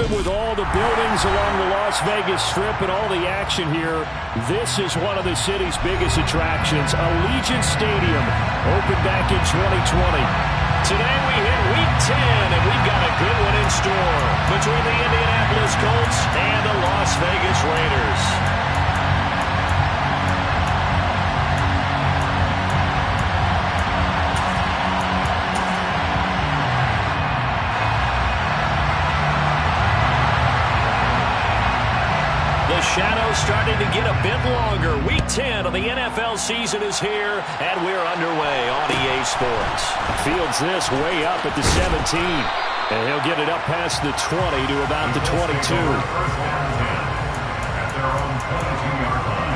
Even with all the buildings along the Las Vegas Strip and all the action here, this is one of the city's biggest attractions. Allegiant Stadium opened back in 2020. Today we hit Week 10, and we've got a good one in store between the Indianapolis Colts and the Las Vegas Raiders. The shadow's starting to get a bit longer. Week 10 of the NFL season is here, and we're underway on EA Sports. Fields this way up at the 17. And he'll get it up past the 20 to about the 22. At their own 22-yard line.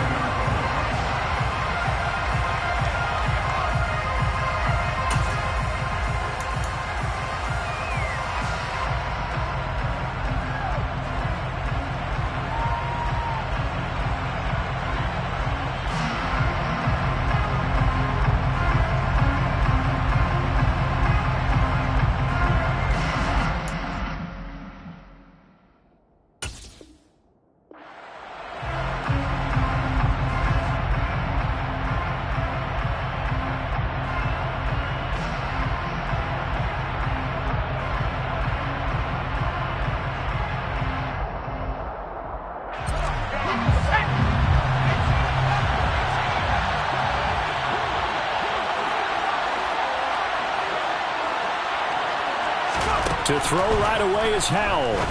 To throw right away is Howell.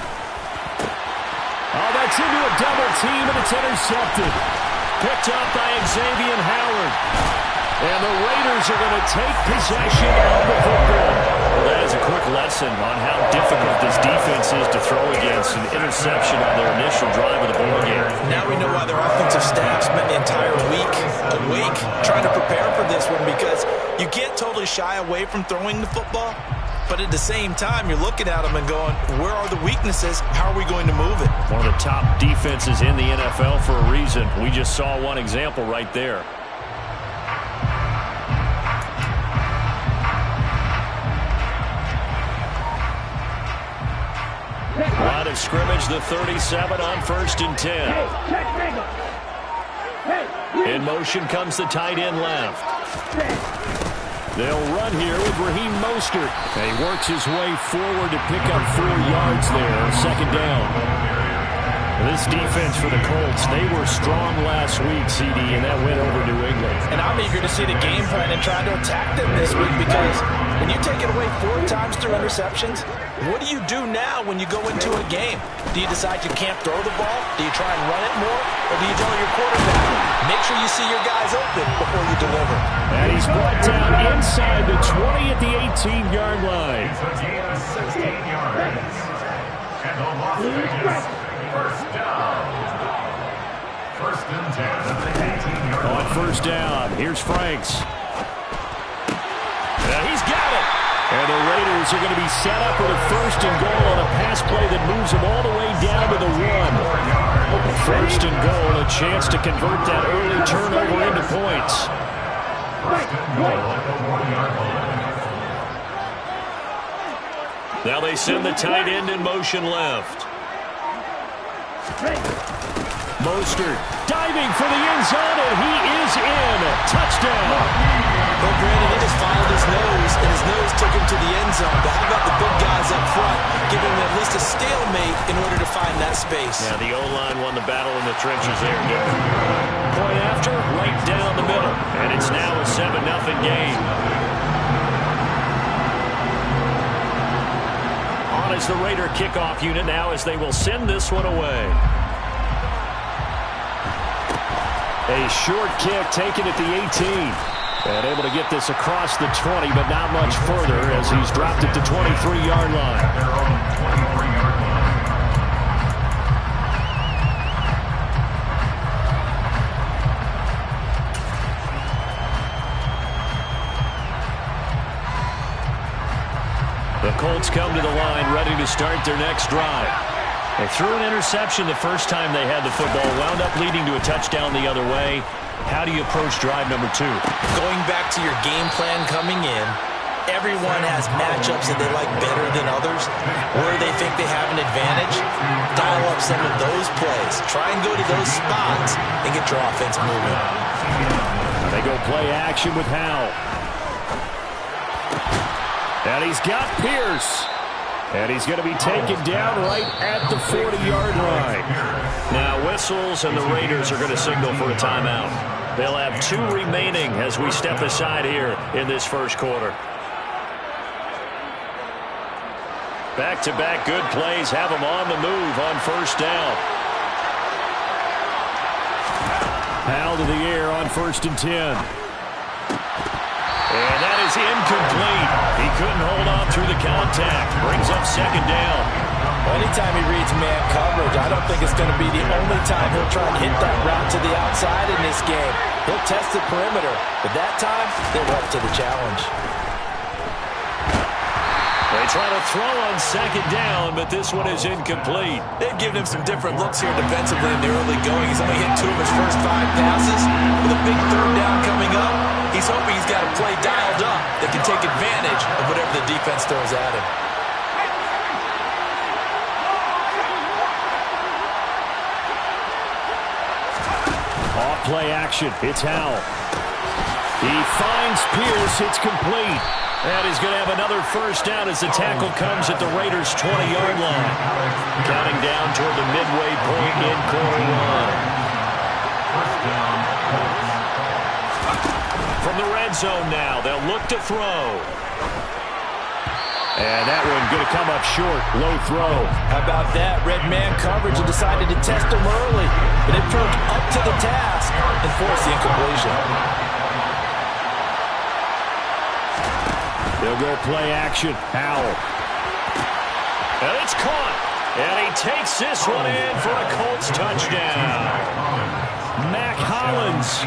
Oh, that's into a double team, and it's intercepted. Picked up by Xavier Howard. And the Raiders are going to take possession of the football. Well, that is a quick lesson on how difficult this defense is to throw against. An interception on their initial drive of the ball game. Now we know why their offensive staff spent the entire week awake trying to prepare for this one, because you can't totally shy away from throwing the football. But at the same time, you're looking at them and going, where are the weaknesses? How are we going to move it? One of the top defenses in the NFL for a reason. We just saw one example right there. Line of scrimmage, the 37 on 1st and 10. In motion comes the tight end left. They'll run here with Raheem Mostert. And he works his way forward to pick up 4 yards there. 2nd down. This defense for the Colts, they were strong last week, CD, and that went over New England. And I'm eager to see the game plan and try to attack them this week, because when you take it away 4 times through interceptions, what do you do now when you go into a game? Do you decide you can't throw the ball? Do you try and run it more? Or do you tell your quarterback, make sure you see your guys open before you deliver? And he's brought down inside the 20 at the 18-yard line. It's a gain of 16 yards. And the Las Vegas first down. 1st and 10 at the 18-yard line. On 1st down, here's Franks. He's got it. And the Raiders are going to be set up with a 1st and goal on a pass play that moves them all the way down to the 1. 1st and goal, a chance to convert that early turnover into points. 1st and goal at the 1-yard line. Now they send the tight end in motion left. Mostert diving for the end zone, and he is in. Touchdown. Well, Brandon, he just followed his nose, and his nose took him to the end zone. But how about the big guys up front, giving him at least a stalemate in order to find that space? Yeah, the O-line won the battle in the trenches there, didn't it? Point after, right down the middle. And it's now a 7-0 game. On is the Raider kickoff unit now, as they will send this one away. A short kick taken at the 18. And able to get this across the 20, but not much further, as he's dropped it to 23-yard line. At their own 23-yard line. The Colts come to the line ready to start their next drive. They threw an interception the first time they had the football, wound up leading to a touchdown the other way. How do you approach drive number 2? Going back to your game plan coming in, everyone has matchups that they like better than others, where they think they have an advantage. Dial up some of those plays. Try and go to those spots and get your offense moving. They go play action with Howell. And he's got Pierce. And he's going to be taken down right at the 40-yard line. Now whistles, and the Raiders are going to signal for a timeout. They'll have 2 remaining as we step aside here in this first quarter. Back-to-back good plays have them on the move on first down. Howell to the air on 1st and 10. And that is incomplete. He couldn't hold on through the contact. Brings up 2nd down. Anytime he reads man coverage, I don't think it's going to be the only time he'll try and hit that route to the outside in this game. He'll test the perimeter, but that time, they're up to the challenge. They try to throw on 2nd down, but this one is incomplete. They've given him some different looks here defensively in the early going. He's only hit 2 of his first 5 passes. With a big 3rd down coming up, he's hoping he's got a play dialed up that can take advantage of whatever the defense throws at him. Off play action. It's Howell. He finds Pierce. It's complete. And he's going to have another first down as the tackle comes at the Raiders' 20-yard line. Counting down toward the midway point in quarter 1. From the red zone now, they'll look to throw. And that one going to come up short. Low throw. How about that? Red man coverage and decided to test him early. But it proved up to the task and forced the incompletion. They'll go play action. Howell. And it's caught. And he takes this one in for a Colts touchdown. Mac Hollins.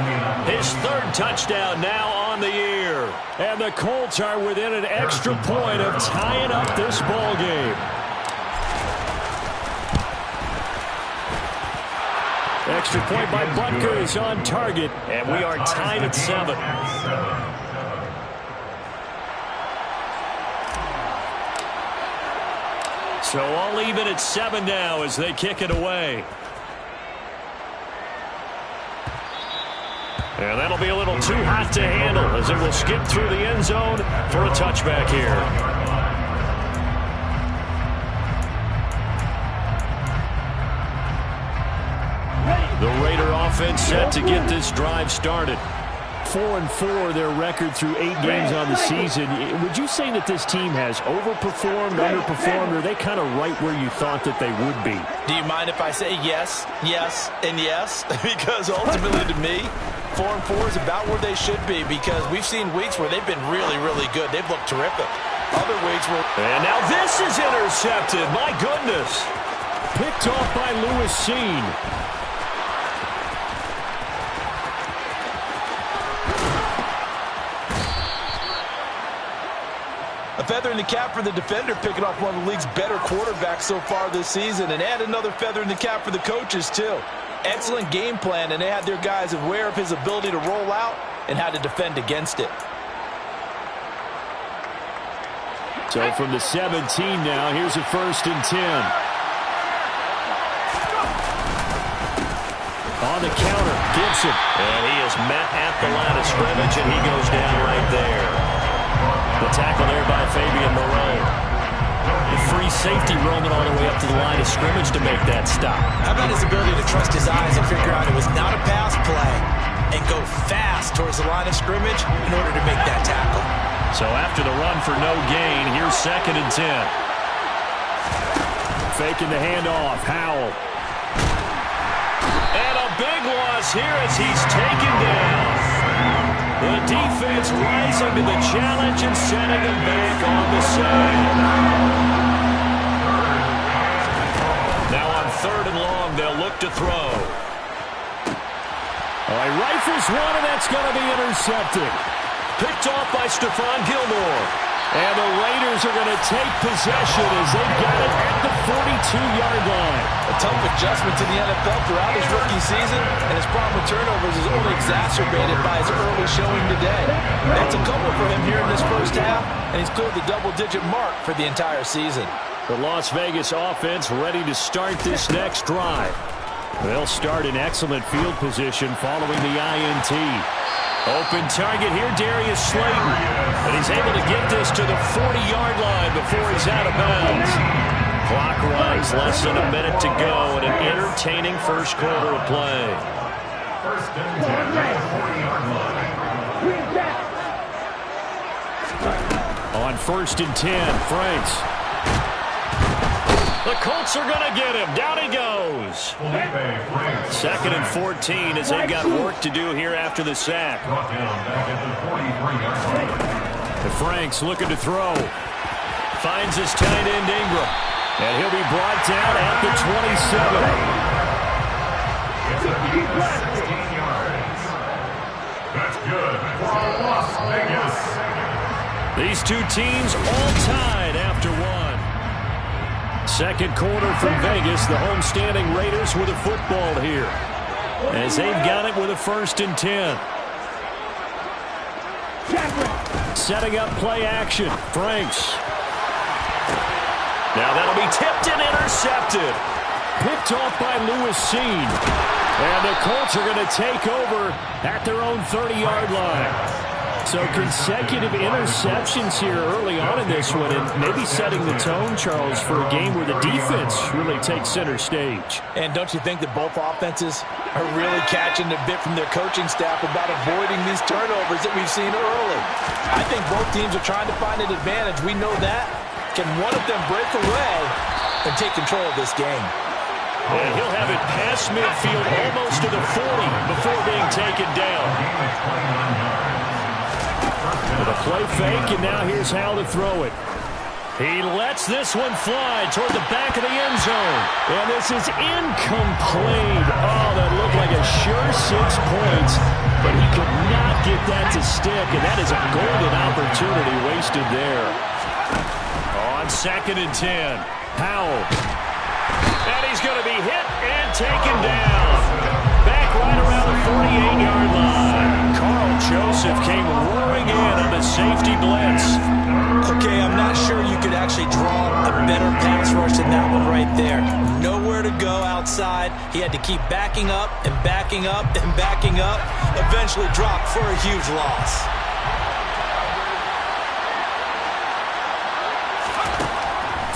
His 3rd touchdown now on the year. And the Colts are within an extra point of tying up this ball game. Extra point by Butker is on target. And we are tied at 7. So all even at 7 now as they kick it away. And that'll be a little too hot to handle as it will skip through the end zone for a touchback here. The Raider offense set to get this drive started. 4-4 their record through 8 games on the season. Would you say that this team has overperformed, underperformed, or are they kind of right where you thought that they would be? Do you mind if I say yes, yes, and yes? Because ultimately to me, 4-4 is about where they should be because we've seen weeks where they've been really, really good. They've looked terrific. Other weeks where... And now this is intercepted. My goodness. Picked off by Lewis Cine. A feather in the cap for the defender, picking off one of the league's better quarterbacks so far this season, and add another feather in the cap for the coaches, too. Excellent game plan, and they had their guys aware of his ability to roll out and how to defend against it. So from the 17 now, here's a 1st and 10. On the counter, Gibson. And he is met at the line of scrimmage, and he goes down right there. The tackle there by Fabian Moreau. The free safety roaming all the way up to the line of scrimmage to make that stop. How about his ability to trust his eyes and figure out it was not a pass play and go fast towards the line of scrimmage in order to make that tackle. So after the run for no gain, here's 2nd and 10. Faking the handoff. Howell. And a big loss here as he's taken down. The defense rising to the challenge and sending him back on the side. Now on 3rd and long, they'll look to throw. He rifles one, and that's going to be intercepted. Picked off by Stephon Gilmore. And the Raiders are going to take possession as they got it at the 42-yard line. A tough adjustment to the NFL throughout his rookie season, and his problem with turnovers is only exacerbated by his early showing today. That's a couple for him here in this first half, and he's cleared the double-digit mark for the entire season. The Las Vegas offense ready to start this next drive. They'll start in excellent field position following the INT. Open target here, Darius Slayton. And he's able to get this to the 40-yard line before he's out of bounds. Clock runs, less than a minute to go, and an entertaining first quarter of play. First and 10 at the 40-yard line. On first and 10, Franks. The Colts are going to get him. Down he goes. Second and 14 as they've got work to do here after the sack. The Franks looking to throw. Finds his tight end Ingram. And he'll be brought down at the 27. It's a gain of 16 yards. That's good for Las Vegas. These two teams all tied after one. Second quarter from Vegas. The homestanding Raiders with a football here, as they've got it with a first and 10. Setting up play action. Franks. Now that'll be tipped and intercepted. Picked off by Lewis Cine. And the Colts are going to take over at their own 30-yard line. So consecutive interceptions here early on in this one, and maybe setting the tone, Charles, for a game where the defense really takes center stage. And don't you think that both offenses are really catching a bit from their coaching staff about avoiding these turnovers that we've seen early? I think both teams are trying to find an advantage. We know that. Can one of them break away and take control of this game? And he'll have it past midfield almost to the 40 before being taken down. With a play fake, and now here's how to throw it. He lets this one fly toward the back of the end zone. And this is incomplete. Oh, that looked like a sure 6 points, but he could not get that to stick, and that is a golden opportunity wasted there. On second and 10, Howell. And he's going to be hit and taken down. Back right around the 48-yard line. Carl Joseph came roaring in on the safety blitz. Okay, I'm not sure you could actually draw a better pass rush than that one right there. Nowhere to go outside. He had to keep backing up and backing up and backing up. Eventually dropped for a huge loss.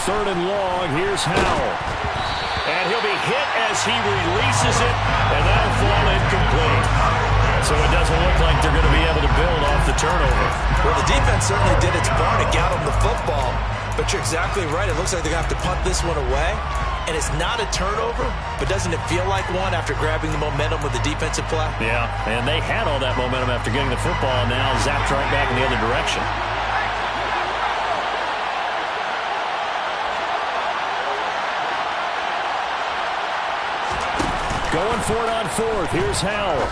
Third and long, here's Howell. And he'll be hit as he releases it, and that'll fall incomplete. So it doesn't look like they're going to be able to build off the turnover. Well, the defense certainly did its part to get on the football, but you're exactly right. It looks like they're going to have to punt this one away, and it's not a turnover, but doesn't it feel like one after grabbing the momentum with the defensive play? Yeah, and they had all that momentum after getting the football, and now zapped right back in the other direction. Going for it on fourth. Here's Howell.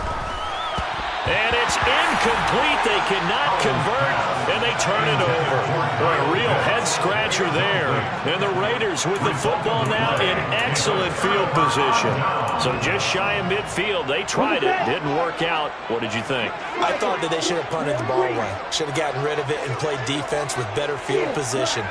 And it's incomplete. They cannot convert, and they turn it over. Boy, a real head-scratcher there. And the Raiders with the football now in excellent field position. So just shy of midfield. They tried it. Didn't work out. What did you think? I thought that they should have punted the ball away. Should have gotten rid of it and played defense with better field position.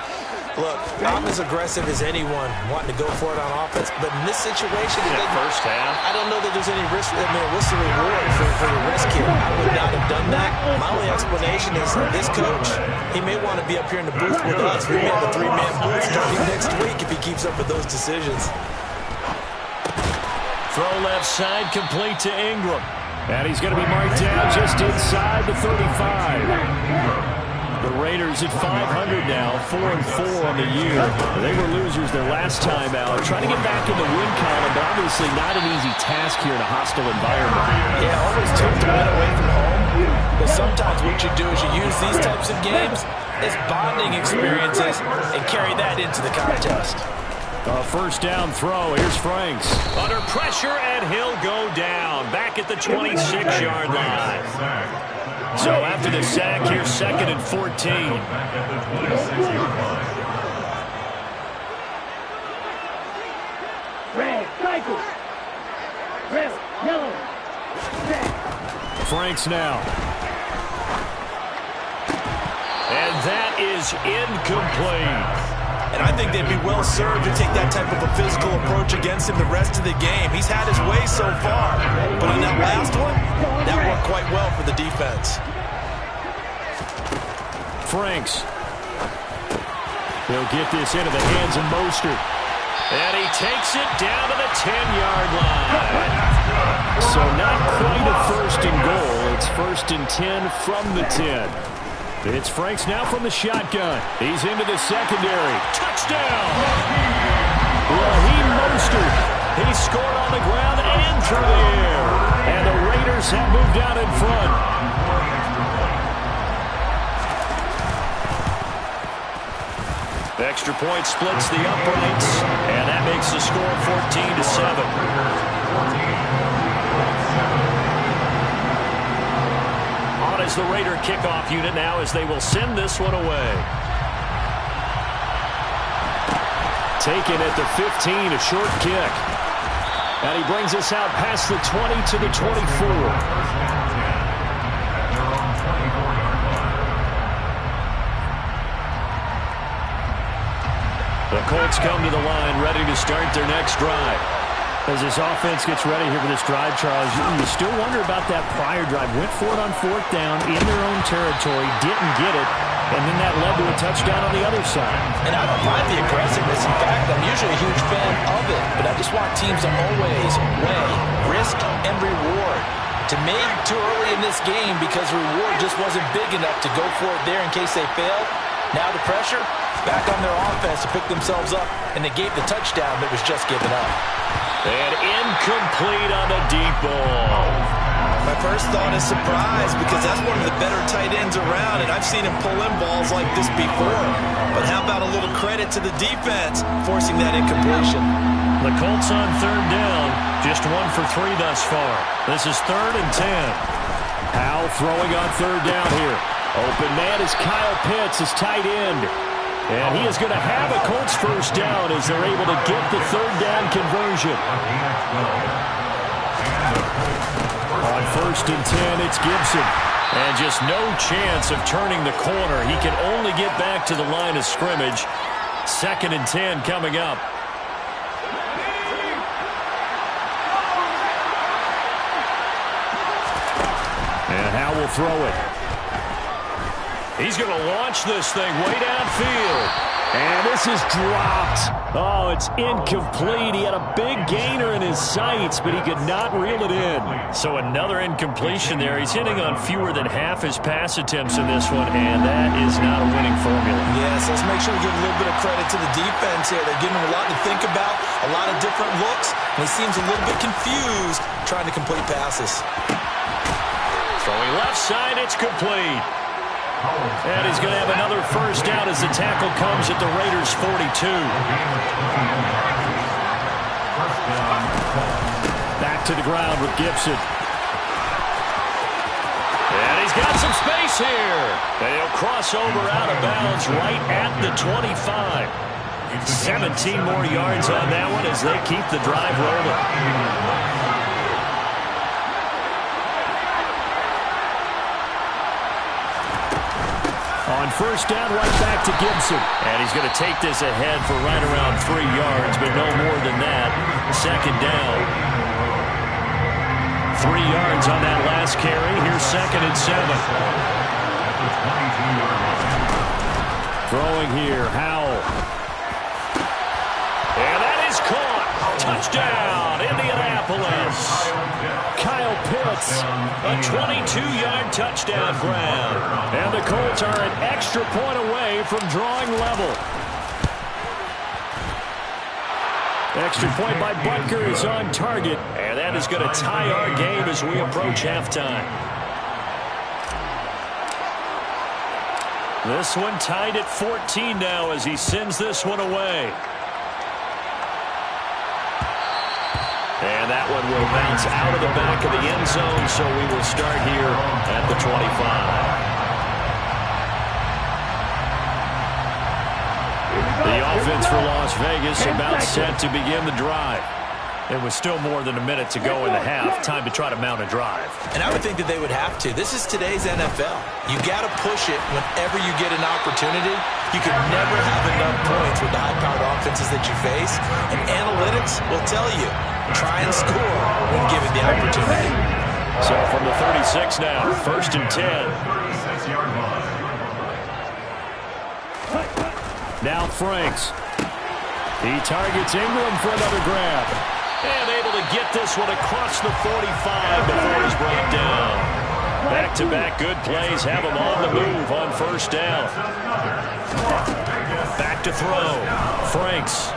Look, I'm as aggressive as anyone wanting to go for it on offense, but in this situation, First half, I don't know that there's any risk. I mean, what's the reward for the risk here? I would not have done that. My only explanation is this coach, he may want to be up here in the booth with us. We may have a 3-man booth starting next week if he keeps up with those decisions. throw left side, complete to Ingram. And he's going to be marked down just inside the 35. The Raiders at 500 now, 4-4 on the year. They were losers their last time out. Trying to get back in the win column, but obviously not an easy task here in a hostile environment. Yeah, always tough to win away from home. But sometimes what you do is you use these types of games as bonding experiences and carry that into the contest. First down throw. Here's Franks. Under pressure, and he'll go down. Back at the 26-yard line. So after the sack, here's second and 14. Franks now. And that is incomplete. And I think they'd be well served to take that type of a physical approach against him the rest of the game. He's had his way so far. But on that last one, that worked quite well for the defense. Franks. He'll get this into the hands of Mostert. And he takes it down to the 10-yard line. So not quite a first and goal. It's first and 10 from the 10. It's Franks now from the shotgun. He's into the secondary. Touchdown! Raheem Mostert. He scored on the ground and through the air. And the Raiders have moved out in front. Extra point splits the uprights, and that makes the score 14-7. On is the Raider kickoff unit now as they will send this one away. Taken at the 15, a short kick. And he brings us out past the 20 to the 24. The Colts come to the line, ready to start their next drive. As this offense gets ready here for this drive, Charles, you still wonder about that prior drive. Went for it on fourth down in their own territory, didn't get it, and then that led to a touchdown on the other side. And I don't mind the aggressiveness. In fact, I'm usually a huge fan of it, but I just want teams to always weigh risk and reward. To me, too early in this game because reward just wasn't big enough to go for it there in case they failed. Now the pressure back on their offense to pick themselves up, and they gave the touchdown that was just given up. And incomplete on the deep ball. My first thought is surprise because that's one of the better tight ends around, and I've seen him pull in balls like this before. But how about a little credit to the defense forcing that incompletion? The Colts on third down, just 1 for 3 thus far. This is 3rd and 10. Howell throwing on third down here. Open man is Kyle Pitts, his tight end. And he is going to have a Colts first down as they're able to get the third down conversion. On 1st and 10, it's Gibson. And just no chance of turning the corner. He can only get back to the line of scrimmage. 2nd and 10 coming up. And Howell will throw it. He's going to launch this thing way downfield. And this is dropped. Oh, it's incomplete. He had a big gainer in his sights, but he could not reel it in. So another incompletion there. He's hitting on fewer than half his pass attempts in this one, and that is not a winning formula. Yes, let's make sure we give a little bit of credit to the defense here. They're giving him a lot to think about, a lot of different looks, and he seems a little bit confused trying to complete passes. Throwing left side, it's complete. And he's going to have another first down as the tackle comes at the Raiders' 42. Back to the ground with Gibson. And he's got some space here. And he'll cross over out of bounds right at the 25. 17 more yards on that one as they keep the drive rolling. On first down, right back to Gibson. And he's going to take this ahead for right around 3 yards, but no more than that. 2nd down. 3 yards on that last carry. Here's 2nd and 7. Throwing here, Howell. And that is caught. Touchdown, Indianapolis. Kyle Pitts, a 22-yard touchdown grab. And the Colts are an extra point away from drawing level. Extra point by Butker is on target. And that is going to tie our game as we approach halftime. This one tied at 14 now as he sends this one away. And that one will bounce out of the back of the end zone, so we will start here at the 25. The offense for Las Vegas about set to begin the drive. It was still more than a minute to go in the half. Time to try to mount a drive. And I would think that they would have to. This is today's NFL. You got to push it whenever you get an opportunity. You can never have enough points with the high-powered offenses that you face. And analytics will tell you, try and score when given the opportunity. So from the 36 now, 1st and 10. 36-yard line. Now Franks. He targets Ingram for another grab. And able to get this one across the 45 before he's brought down. Back-to-back good plays have him on the move on 1st down. Back to throw. Franks.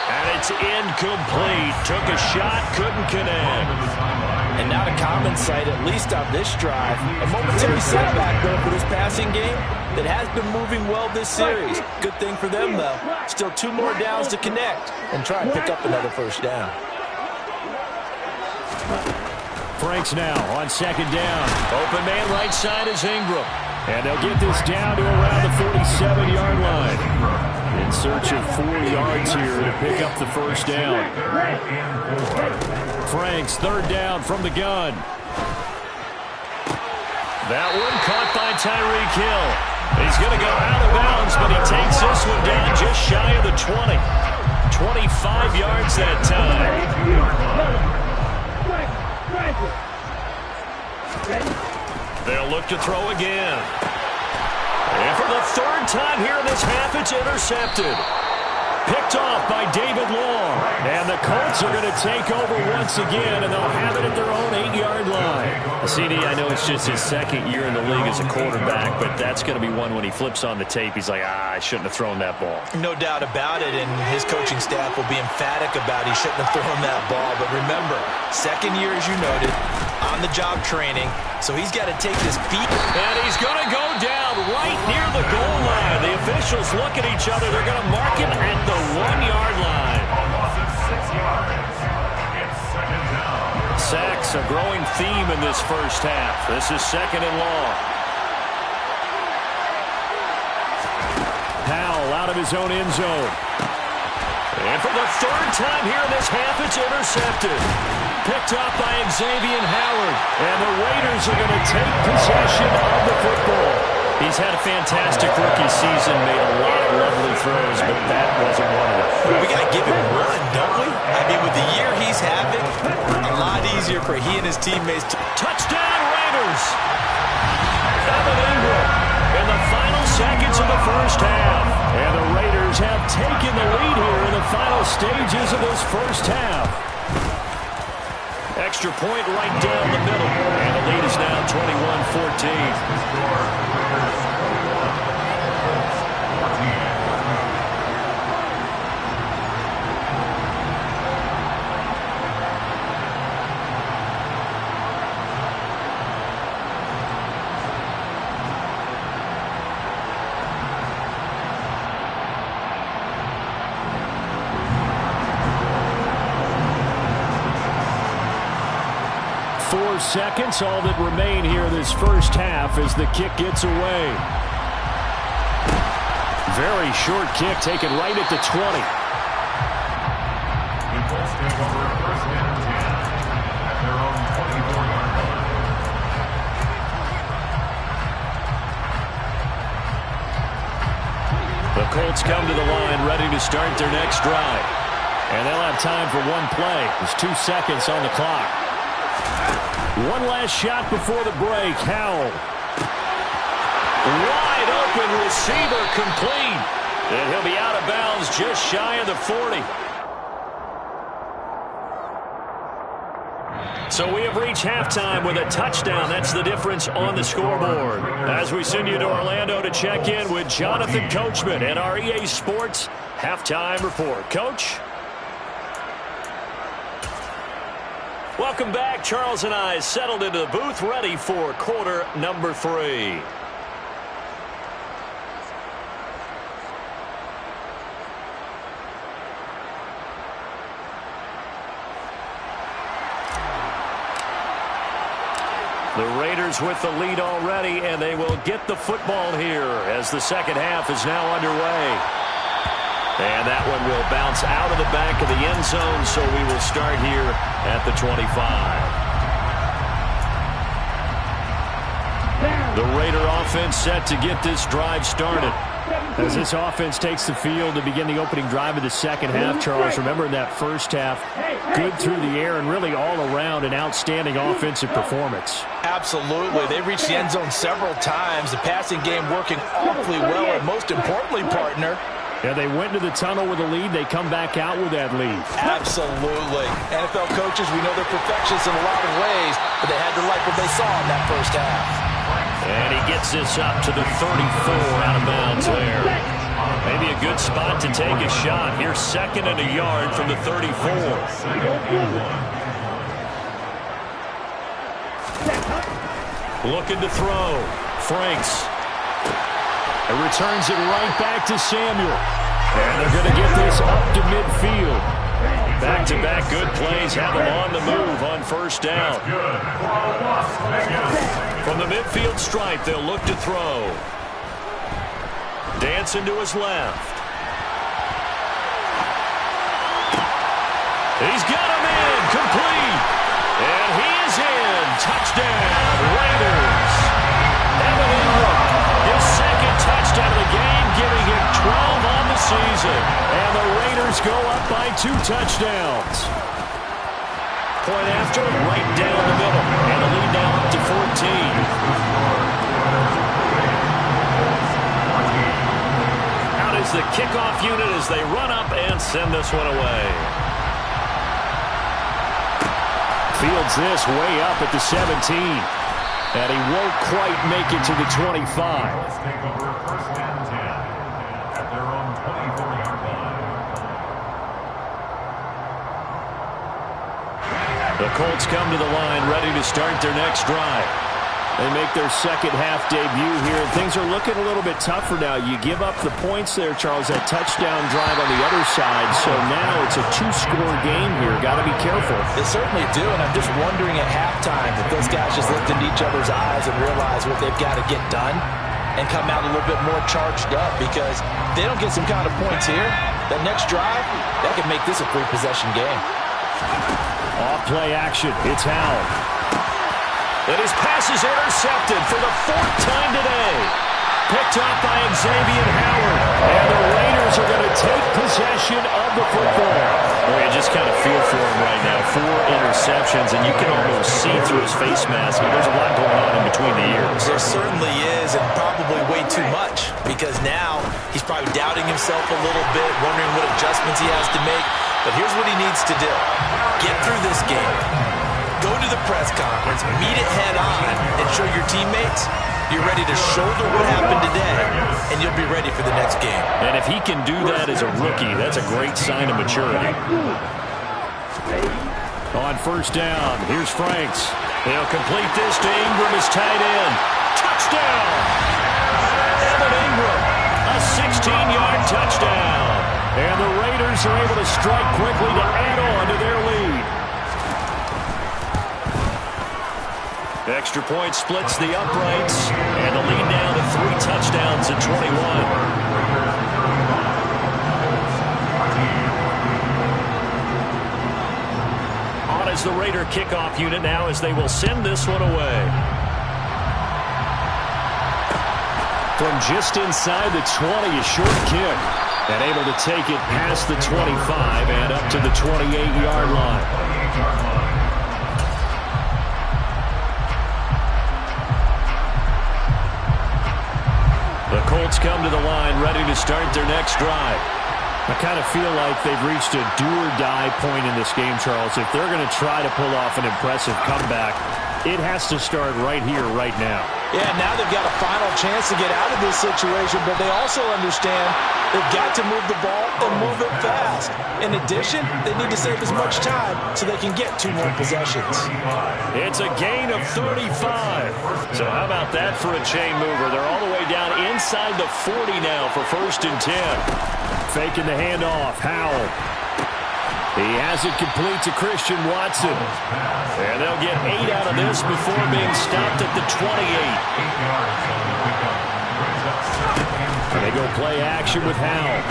And it's incomplete. Took a shot, couldn't connect. And not a common sight, at least on this drive. A momentary setback, though, for this passing game that has been moving well this series. Good thing for them, though. Still 2 more downs to connect and try and pick up another 1st down. Franks now on 2nd down. Open man right side is Ingram. And they'll get this down to around the 47-yard line. In search of 4 yards here to pick up the 1st down. Franks, 3rd down from the gun. That one caught by Tyreek Hill. He's going to go out of bounds, but he takes this one down just shy of the 20. 25 yards that time. They'll look to throw again. And for the 3rd time here in this half, it's intercepted. Picked off by David Long. And the Colts are going to take over once again, and they'll have it at their own 8-yard line. CD, I know it's just his 2nd year in the league as a quarterback, but that's going to be one when he flips on the tape. He's like, I shouldn't have thrown that ball. No doubt about it, and his coaching staff will be emphatic about he shouldn't have thrown that ball. But remember, 2nd year, as you noted, on-the-job training, so he's got to take this beat. And he's going to go down right near the goal line. The officials look at each other. They're going to mark him at the 1-yard line. A loss of 6 yards. It's 2nd down. Sacks, a growing theme in this 1st half. This is 2nd and long. Powell out of his own end zone. And for the 3rd time here in this half, it's intercepted. Picked up by Xavier Howard. And the Raiders are going to take possession of the football. He's had a fantastic rookie season, made a lot of lovely throws, but that wasn't one of them. We got to give him one, don't we? I mean, with the year he's having, a lot easier for he and his teammates to... Touchdown, Raiders! Evan Ingram in the final seconds of the 1st half. And the Raiders have taken the lead here in the final stages of this 1st half. Extra point right down the middle. And the lead is now 21-14. Seconds, all that remain here this 1st half as the kick gets away. Very short kick taken right at the 20. The Colts take over 1st and 10 at their own 24-yard line. The Colts come to the line ready to start their next drive. And they'll have time for one play. There's 2 seconds on the clock. One last shot before the break. Howell. Wide open receiver complete. And he'll be out of bounds just shy of the 40. So we have reached halftime with a touchdown. That's the difference on the scoreboard. As we send you to Orlando to check in with Jonathan Coachman and our EA Sports Halftime Report. Coach? Welcome back. Charles and I settled into the booth, ready for quarter number 3. The Raiders with the lead already, and they will get the football here as the 2nd half is now underway. And that one will bounce out of the back of the end zone, so we will start here at the 25. The Raider offense set to get this drive started. As this offense takes the field to begin the opening drive of the second half, Charles, remember in that first half, good through the air and really all around an outstanding offensive performance. Absolutely. They reached the end zone several times. The passing game working awfully well, and most importantly, partner, yeah, they went to the tunnel with a lead. They come back out with that lead. Absolutely. NFL coaches, we know they're perfectionists in a lot of ways, but they had to like what they saw in that first half. And he gets this up to the 34 out of bounds there. Maybe a good spot to take a shot. Here's 2nd and a yard from the 34. Looking to throw. Franks. It returns it right back to Samuel. And they're going to get this up to midfield. Back-to-back good plays have them on the move on first down. From the midfield stripe, they'll look to throw. Dancing to his left. He's got him in, complete. And he is in. Touchdown, Raiders. Evan Ingram, his 2nd touchdown of the game, giving him 12 on the season. And the Raiders go up by 2 touchdowns. Point after, right down the middle. And the lead now up to 14. Out is the kickoff unit as they run up and send this one away. Fields this way up at the 17. And he won't quite make it to the 25. Let's take over 1st and 10 at their own 24-yard line. The Colts come to the line ready to start their next drive. They make their second half debut here, and things are looking a little bit tougher now. You give up the points there, Charles, that touchdown drive on the other side, so now it's a 2-score game here. Got to be careful. They certainly do, and I'm just wondering at halftime if those guys just looked into each other's eyes and realize what they've got to get done and come out a little bit more charged up, because if they don't get some kind of points here, that next drive, that could make this a 3-possession game. Off play action. It's Howell. And his pass is intercepted for the 4th time today. Picked up by Xavier Howard. And the Raiders are going to take possession of the football. Well, you just kind of feel for him right now. 4 interceptions, and you can almost see through his face mask. There's a lot going on in between the ears. There certainly is, and probably way too much, because now he's probably doubting himself a little bit, wondering what adjustments he has to make. But here's what he needs to do. Get through this game. Go to the press conference, meet it head on, and show your teammates you're ready to shoulder what happened today, and you'll be ready for the next game. And if he can do that as a rookie, that's a great sign of maturity. On first down, here's Franks. They'll complete this to Ingram, his tight end. Touchdown! Evan Ingram, a 16-yard touchdown. And the Raiders are able to strike quickly to add on to their lead. Extra point splits the uprights, and the lead now to 3 touchdowns at 21. On is the Raider kickoff unit now as they will send this one away. From just inside the 20, a short kick. And able to take it past the 25 and up to the 28-yard line. The Colts come to the line ready to start their next drive. I kind of feel like they've reached a do-or-die point in this game, Charles. If they're going to try to pull off an impressive comeback, it has to start right here, right now. Yeah, now they've got a final chance to get out of this situation, but they also understand they've got to move the ball and move it fast. In addition, they need to save as much time so they can get 2 more possessions. It's a gain of 35. So how about that for a chain mover? They're all the way down inside the 40 now for 1st and 10. Faking the handoff, Howell. He has it complete to Christian Watson. And they'll get 8 out of this before being stopped at the 28. They go play action with Howell.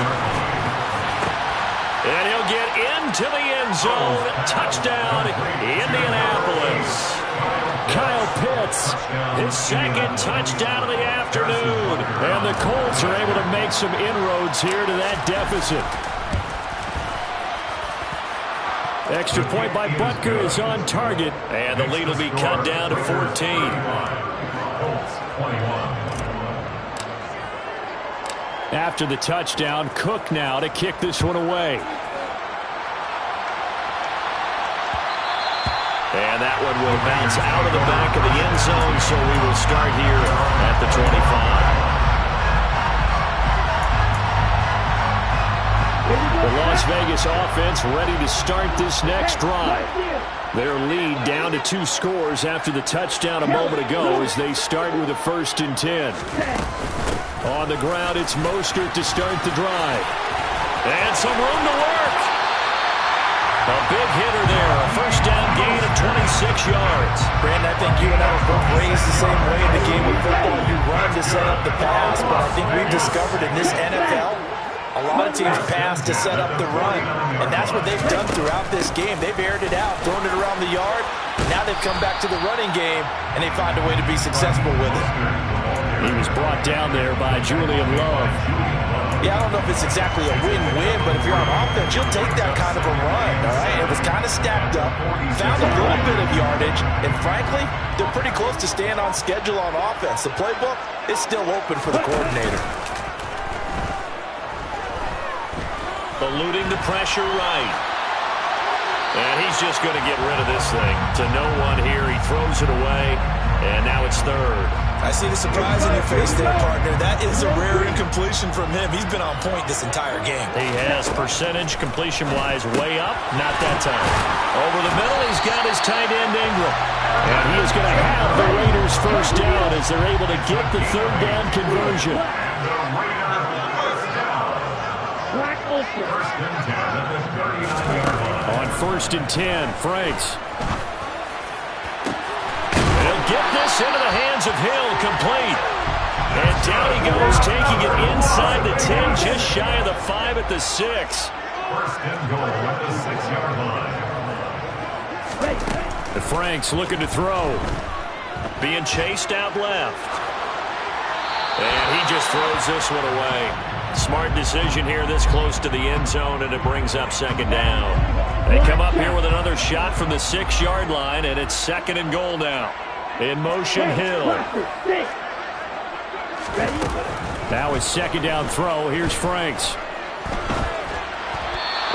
And he'll get into the end zone. Touchdown, Indianapolis. Kyle Pitts, His second touchdown of the afternoon. and the Colts are able to make some inroads here to that deficit. Extra point by Butker is on target. And the lead will be cut down to 14. After the touchdown, Cook now to kick this one away. And that one will bounce out of the back of the end zone, so we will start here at the 25. The Las Vegas offense ready to start this next drive. Their lead down to 2 scores after the touchdown a moment ago as they start with a 1st and 10. On the ground, it's Mostert to start the drive. And some room to work. A big hitter there. A first down gain of 26 yards. Brandon, I think you and I were both raised the same way in the game of football. You run to set up the pass, but I think we've discovered in this NFL, a lot of teams pass to set up the run. And that's what they've done throughout this game. They've aired it out, thrown it around the yard. Now they've come back to the running game, and they find a way to be successful with it. He was brought down there by Julian Love. Yeah, I don't know if it's exactly a win-win, but if you're on offense, you'll take that kind of a run, all right? It was kind of stacked up, found a little bit of yardage, and frankly, they're pretty close to staying on schedule on offense. The playbook is still open for the coordinator. Eluding the pressure right. And he's just going to get rid of this thing. To no one here, he throws it away, and now it's 3rd. I see the surprise in your face there, partner. That is a rare incompletion from him. He's been on point this entire game. He has percentage completion-wise way up. Not that time. Over the middle, he's got his tight end Ingram. And he is going to have the Raiders first down as they're able to get the 3rd down conversion. On 1st and 10, Franks. They'll get this into the hands of Hill, complete. And down he goes, taking it inside the 10, just shy of the 5 at the 6. 1st and goal at the 6-yard line. The Franks looking to throw. Being chased out left. And he just throws this one away. Smart decision here this close to the end zone, and it brings up 2nd down. They come up here with another shot from the 6-yard line, and it's 2nd and goal now. In motion, Hill. Now his 2nd down throw. Here's Franks.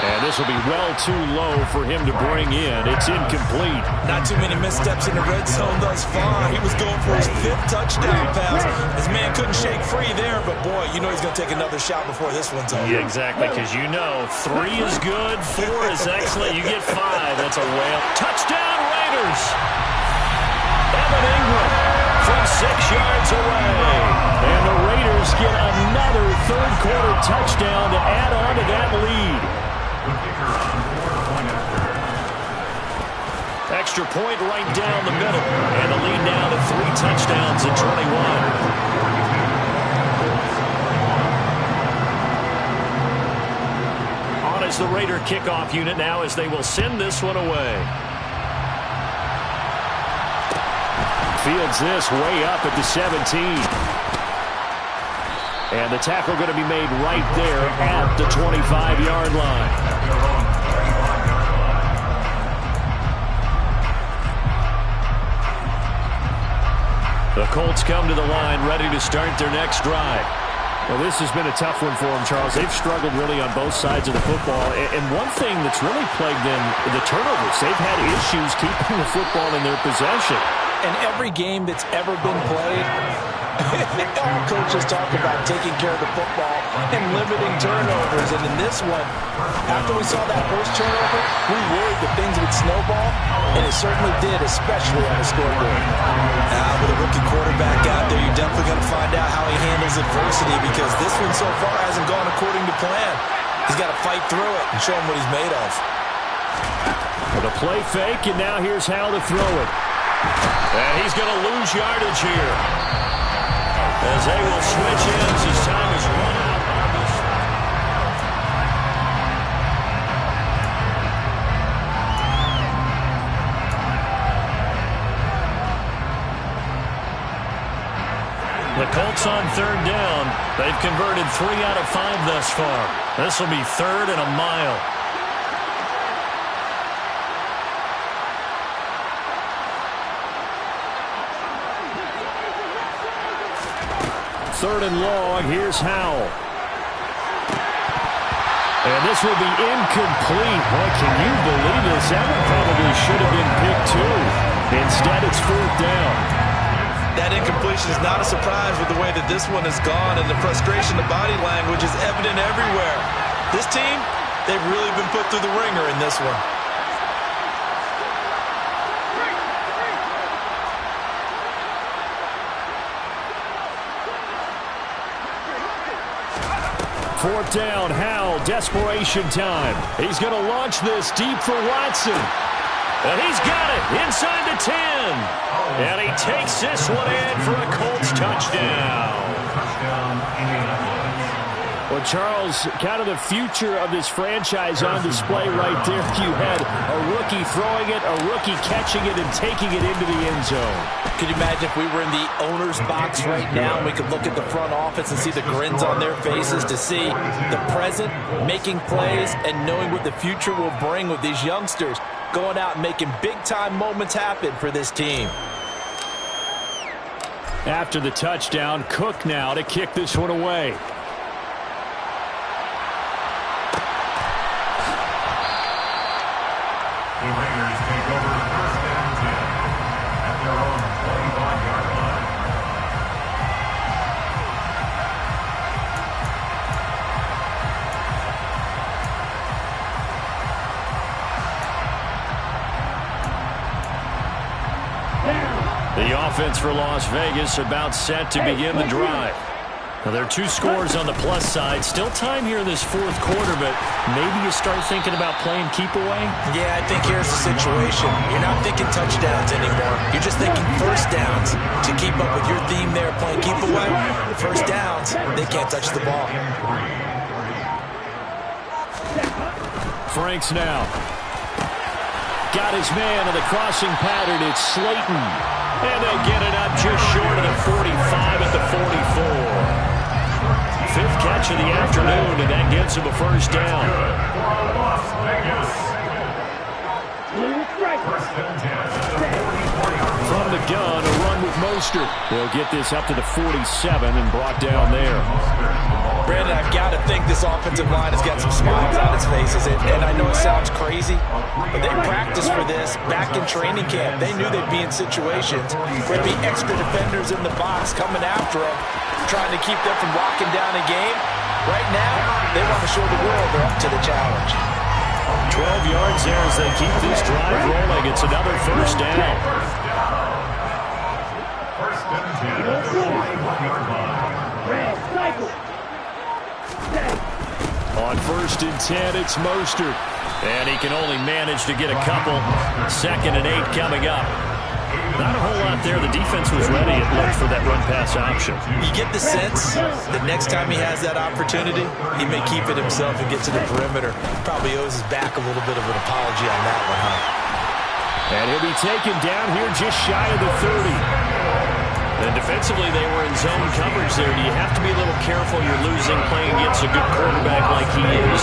And this will be well too low for him to bring in. It's incomplete. Not too many missteps in the red zone thus far. He was going for his 5th touchdown pass. His man couldn't shake free there, but boy, you know he's going to take another shot before this one's over. Yeah, exactly, because you know 3 is good, 4 is excellent. You get 5. That's a whale. Touchdown, Raiders! Evan Ingram from 6 yards away. And the Raiders get another 3rd quarter touchdown to add on to that lead. Extra point right down the middle. And the lead now to 3 touchdowns at 21. On as the Raider kickoff unit now as they will send this one away. Fields this way up at the 17. And the tackle going to be made right there at the 25-yard line. The Colts come to the line ready to start their next drive. Well, this has been a tough one for them, Charles. They've struggled really on both sides of the football. And one thing that's really plagued them, the turnovers. They've had issues keeping the football in their possession. And every game that's ever been played, all coaches talk about taking care of the football and limiting turnovers. And in this one, after we saw that first turnover, we worried that things would snowball, and it certainly did, especially on the scoreboard. With a rookie quarterback out there, you're definitely going to find out how he handles adversity, because this one so far hasn't gone according to plan. He's got to fight through it and show him what he's made of. The play fake, and now here's how to throw it. And he's going to lose yardage here, as they will switch ends as time is run out. Colts on third down. They've converted 3 out of 5 thus far. This will be 3rd and a mile. Third and long. Here's Howell. And this will be incomplete. Boy, can you believe this? That one probably should have been picked too. Instead, it's 4th down. That incompletion is not a surprise with the way that this one has gone, and the frustration, the body language is evident everywhere. This team, they've really been put through the ringer in this one. Fourth down, Howell, desperation time. He's going to launch this deep for Watson. And he's got it inside the 10. And he takes this one in for a Colts touchdown. Well, Charles, kind of the future of this franchise on display right there. You had a rookie throwing it, a rookie catching it, and taking it into the end zone. Could you imagine if we were in the owner's box right now and we could look at the front office and see the grins on their faces to see the present, making plays, and knowing what the future will bring with these youngsters going out and making big-time moments happen for this team. After the touchdown, Cook now to kick this one away. The Raiders take over 1st and 10 at their own 25-yard line. The offense for Las Vegas about set to begin the drive. Now, there are 2 scores on the plus side. Still time here in this 4th quarter, but maybe you start thinking about playing keep away? Yeah, I think here's the situation. You're not thinking touchdowns anymore. You're just thinking first downs. To keep up with your theme there, playing keep away, first downs, they can't touch the ball. Franks now. Got his man on the crossing pattern. It's Slayton. And they get it up just short of the 45 at the 44. 5th catch of the afternoon, and that gets him a first down. Las Vegas. 1st and 10 at the 44. From the gun, a run with Mostert. They'll get this up to the 47 and brought down there. Brandon, I've got to think this offensive line has got some smiles on its faces. And I know it sounds crazy, but they practiced for this back in training camp. They knew they'd be in situations where there'd be extra defenders in the box coming after them, trying to keep them from locking down a game. Right now, they want to show the world they're up to the challenge. 12 yards there as they keep this drive rolling. It's another first down. 1st and 10 at the 41-yard line. On 1st and 10, it's Mostert. And he can only manage to get a couple. 2nd and 8 coming up. Not a whole lot there. The defense was ready, it looked, for that run-pass option. You get the sense that next time he has that opportunity, he may keep it himself and get to the perimeter. Probably owes his back a little bit of an apology on that one, huh? And he'll be taken down here just shy of the 30. And defensively, they were in zone coverage there. Do you have to be a little careful? You're losing playing against a good quarterback like he is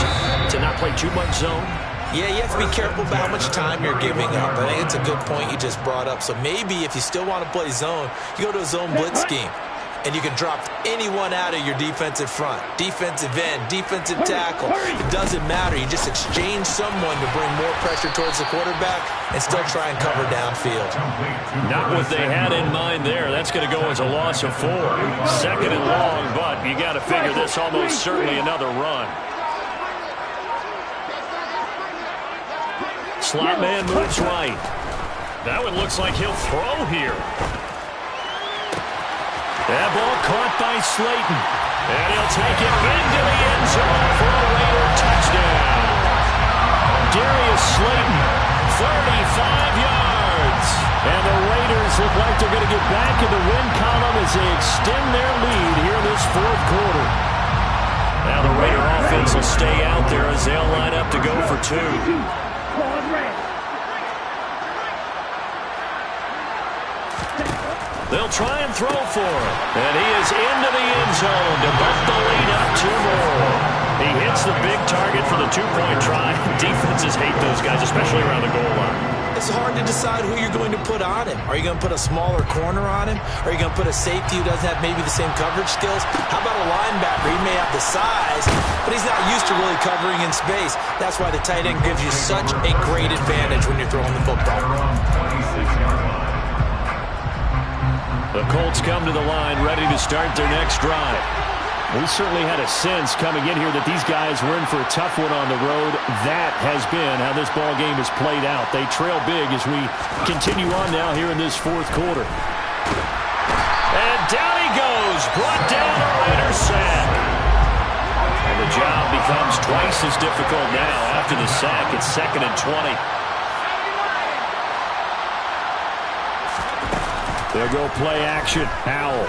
to not play too much zone? Yeah, you have to be careful about how much time you're giving up. I think it's a good point you just brought up. So maybe if you still want to play zone, you go to a zone blitz scheme. And you can drop anyone out of your defensive front. Defensive end, defensive tackle. It doesn't matter. You just exchange someone to bring more pressure towards the quarterback and still try and cover downfield. Not what they had in mind there. That's going to go as a loss of 4. 2nd and long, but you got to figure this almost certainly another run. Slot man moves right. That one looks like he'll throw here. That ball caught by Slayton. And he'll take it into the end zone for a Raider touchdown. Darius Slayton, 35 yards. And the Raiders look like they're going to get back in the win column as they extend their lead here in this 4th quarter. Now the Raider offense will stay out there as they'll line up to go for 2. They'll try and throw for him. And he is into the end zone to bump the lead up 2 more. He hits the big target for the 2-point try. Defenses hate those guys, especially around the goal line. It's hard to decide who you're going to put on him. Are you going to put a smaller corner on him? Are you going to put a safety who doesn't have maybe the same coverage skills? How about a linebacker? He may have the size, but he's not used to really covering in space. That's why the tight end gives you such a great advantage when you're throwing the football. The Colts come to the line ready to start their next drive. We certainly had a sense coming in here that these guys were in for a tough one on the road. That has been how this ball game has played out. They trail big as we continue on now here in this 4th quarter. And down he goes, brought down a Raider sack. And the job becomes twice as difficult now after the sack. It's 2nd and 20. They'll go play action. Howell.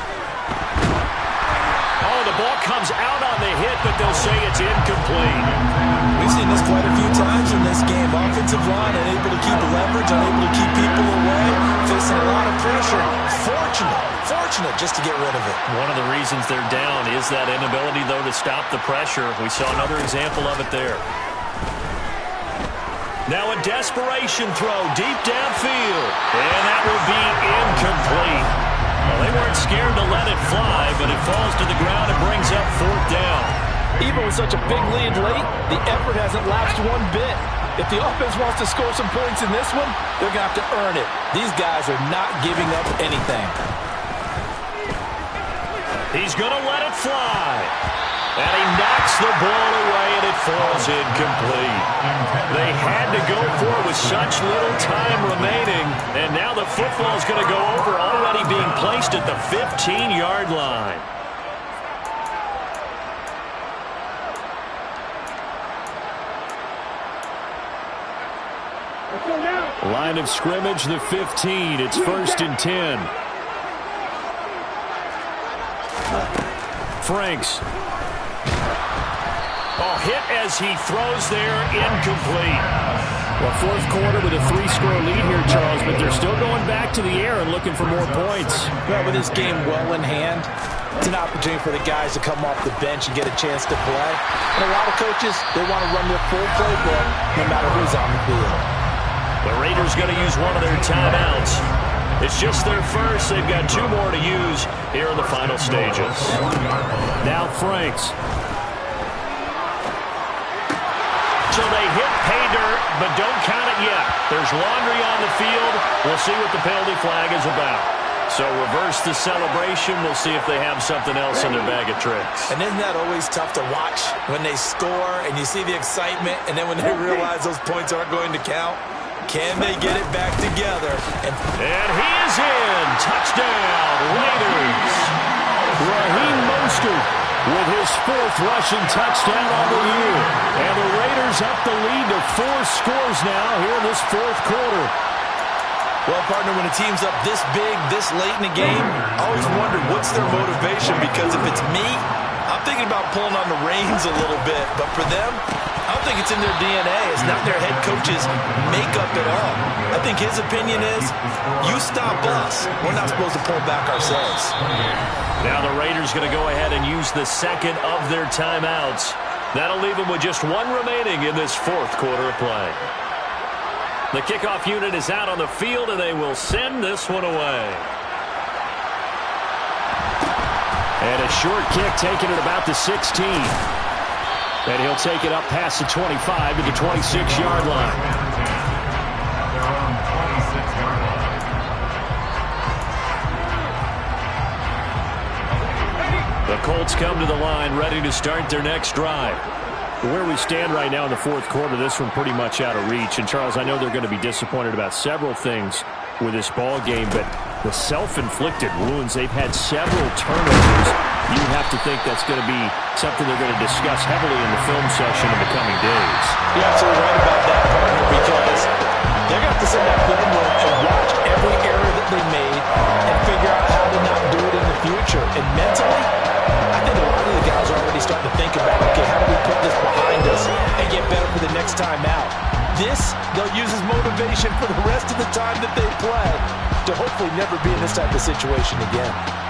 Oh, the ball comes out on the hit, but they'll say it's incomplete. We've seen this quite a few times in this game. Offensive line unable to keep leverage, unable to keep people away, facing a lot of pressure. Fortunate just to get rid of it. One of the reasons they're down is that inability, though, to stop the pressure. We saw another example of it there. Now a desperation throw deep downfield, and that will be incomplete. Well, they weren't scared to let it fly, but it falls to the ground and brings up 4th down. Even with such a big lead late, the effort hasn't lapsed one bit. If the offense wants to score some points in this one, they're going to have to earn it. These guys are not giving up anything. He's going to let it fly. And he knocks the ball away, and it falls incomplete. They had to go for it with such little time remaining, and now the football is going to go over, already being placed at the 15-yard line. Line of scrimmage, the 15. It's 1st and 10. Franks. Oh, hit as he throws there, incomplete. Well, 4th quarter with a 3-score lead here, Charles, but they're still going back to the air and looking for more points. Well, with this game well in hand, it's an opportunity for the guys to come off the bench and get a chance to play. And a lot of coaches, they want to run their full playbook no matter who's on the field. The Raiders going to use one of their timeouts. It's just their first. They've got 2 more to use here in the final stages. Now Franks. So they hit pay dirt, but don't count it yet. There's laundry on the field. We'll see what the penalty flag is about. So reverse the celebration. We'll see if they have something else in their bag of tricks. And isn't that always tough to watch when they score and you see the excitement, and then when they realize those points aren't going to count? Can they get it back together? And he is in. Touchdown, Raiders. Raheem Mostert with his 4th rushing touchdown on the year. And the Raiders up the lead to 4 scores now here in this 4th quarter. Well, partner, when a team's up this big, this late in the game, I always wonder what's their motivation, because if it's me, I'm thinking about pulling on the reins a little bit. But for them, I don't think it's in their DNA. It's not their head coach's makeup at all. I think his opinion is, you stop us. We're not supposed to pull back ourselves. Now the Raiders going to go ahead and use the 2nd of their timeouts. That'll leave them with just 1 remaining in this 4th quarter of play. The kickoff unit is out on the field, and they will send this one away. And a short kick taken at about the 16. And he'll take it up past the 25 to the 26-yard line. Their own 26-yard line. The Colts come to the line ready to start their next drive. Where we stand right now in the 4th quarter, this one pretty much out of reach. And, Charles, I know they're going to be disappointed about several things with this ball game, but the self-inflicted wounds, they've had several turnovers. You have to think that's going to be something they're going to discuss heavily in the film session in the coming days. You're absolutely right about that, partner, because they're going to have to sit in that film room and watch every error that they made and figure out how to not do it in the future. And mentally, I think a lot of the guys are already starting to think about, okay, how do we put this behind us and get better for the next time out? This they'll use his motivation for the rest of the time that they play to hopefully never be in this type of situation again.